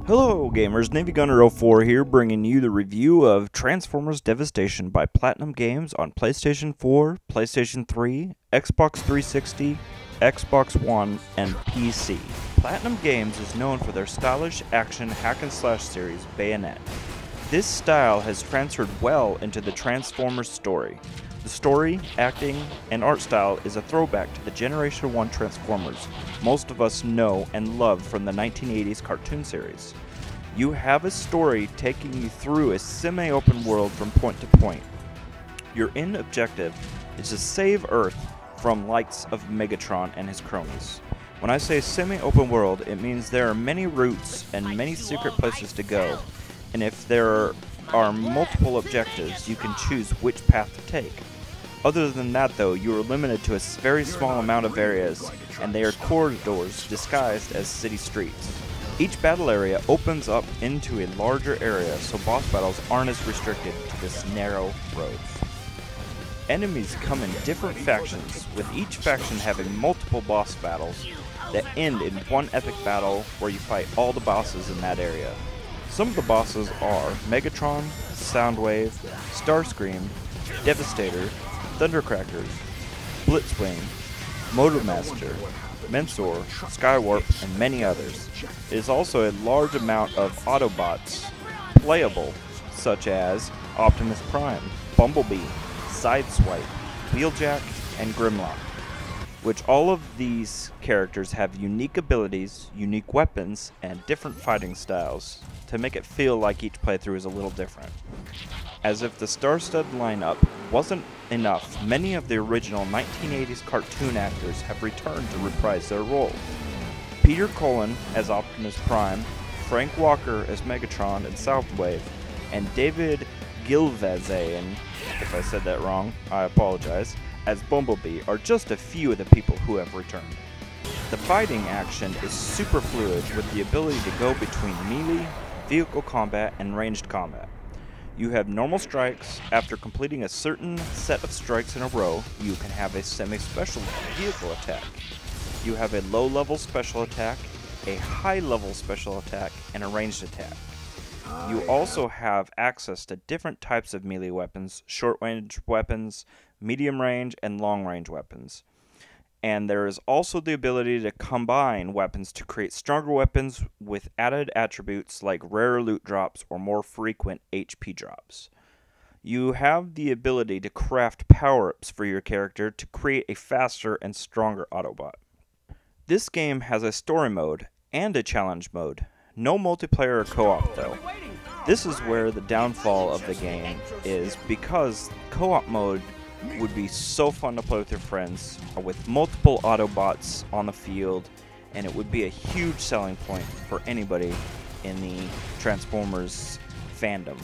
Hello gamers, NavyGunner04 here, bringing you the review of Transformers Devastation by Platinum Games on PlayStation 4, PlayStation 3, Xbox 360, Xbox One, and PC. Platinum Games is known for their stylish action hack-and-slash series, Bayonet. This style has transferred well into the Transformers story. The story, acting, and art style is a throwback to the Generation 1 Transformers most of us know and love from the 1980s cartoon series. You have a story taking you through a semi-open world from point to point. Your end objective is to save Earth from likes of Megatron and his cronies. When I say semi-open world, it means there are many routes and many secret places to go, and if there are multiple objectives, you can choose which path to take. Other than that though, you are limited to a very small amount of areas, and they are corridors disguised as city streets. Each battle area opens up into a larger area, so boss battles aren't as restricted to this narrow road. Enemies come in different factions, with each faction having multiple boss battles that end in one epic battle where you fight all the bosses in that area. Some of the bosses are Megatron, Soundwave, Starscream, Devastator, Thundercrackers, Blitzwing, Motormaster, Mensor, Skywarp, and many others. It is also a large amount of Autobots playable, such as Optimus Prime, Bumblebee, Sideswipe, Wheeljack, and Grimlock, which all of these characters have unique abilities, unique weapons, and different fighting styles to make it feel like each playthrough is a little different. As if the star-studded lineup wasn't enough, many of the original 1980s cartoon actors have returned to reprise their roles. Peter Cullen as Optimus Prime, Frank Walker as Megatron and Soundwave, and David Gilvazian, if I said that wrong, I apologize, as Bumblebee are just a few of the people who have returned. The fighting action is super fluid with the ability to go between melee, vehicle combat, and ranged combat. You have normal strikes. After completing a certain set of strikes in a row, you can have a semi-special vehicle attack. You have a low-level special attack, a high-level special attack, and a ranged attack. You also have access to different types of melee weapons, short-range weapons, medium-range, and long-range weapons. And there is also the ability to combine weapons to create stronger weapons with added attributes like rarer loot drops or more frequent HP drops. You have the ability to craft power-ups for your character to create a faster and stronger Autobot. This game has a story mode and a challenge mode. No multiplayer or co-op though. This is where the downfall of the game is, because co-op mode would be so fun to play with your friends, with multiple Autobots on the field, and it would be a huge selling point for anybody in the Transformers fandom.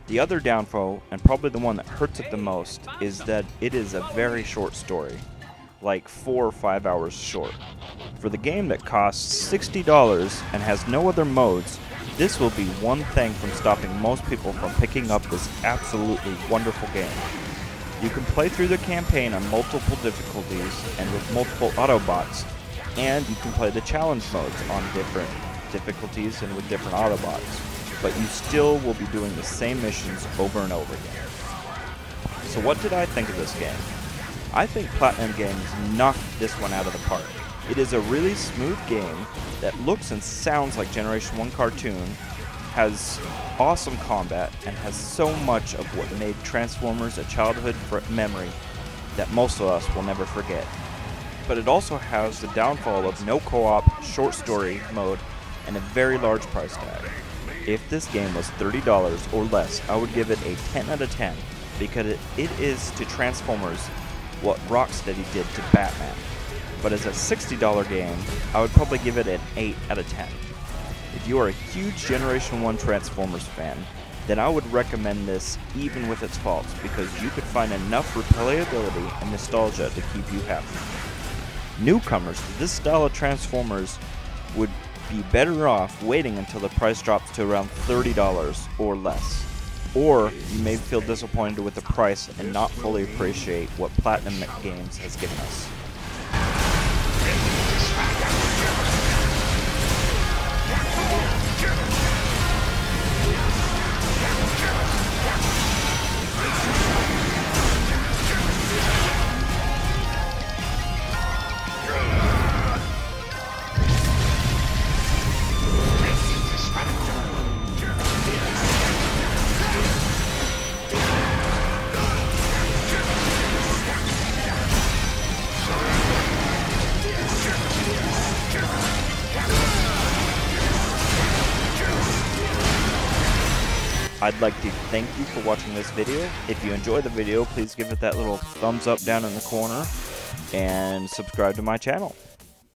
The other downfall, and probably the one that hurts it the most, is that it is a very short story, like 4 or 5 hours short. For the game that costs $60 and has no other modes, this will be one thing from stopping most people from picking up this absolutely wonderful game. You can play through the campaign on multiple difficulties and with multiple Autobots, and you can play the challenge modes on different difficulties and with different Autobots, but you still will be doing the same missions over and over again. So what did I think of this game? I think Platinum Games knocked this one out of the park. It is a really smooth game that looks and sounds like Generation 1 cartoon, has awesome combat, and has so much of what made Transformers a childhood memory that most of us will never forget. But it also has the downfall of no co-op, short story mode, and a very large price tag. If this game was $30 or less, I would give it a 10 out of 10, because it is to Transformers what Rocksteady did to Batman. But as a $60 game, I would probably give it an 8 out of 10. If you are a huge Generation 1 Transformers fan, then I would recommend this even with its faults, because you could find enough replayability and nostalgia to keep you happy. Newcomers to this style of Transformers would be better off waiting until the price drops to around $30 or less. Or you may feel disappointed with the price and not fully appreciate what Platinum Games has given us. I'd like to thank you for watching this video. If you enjoyed the video, please give it that little thumbs up down in the corner and subscribe to my channel.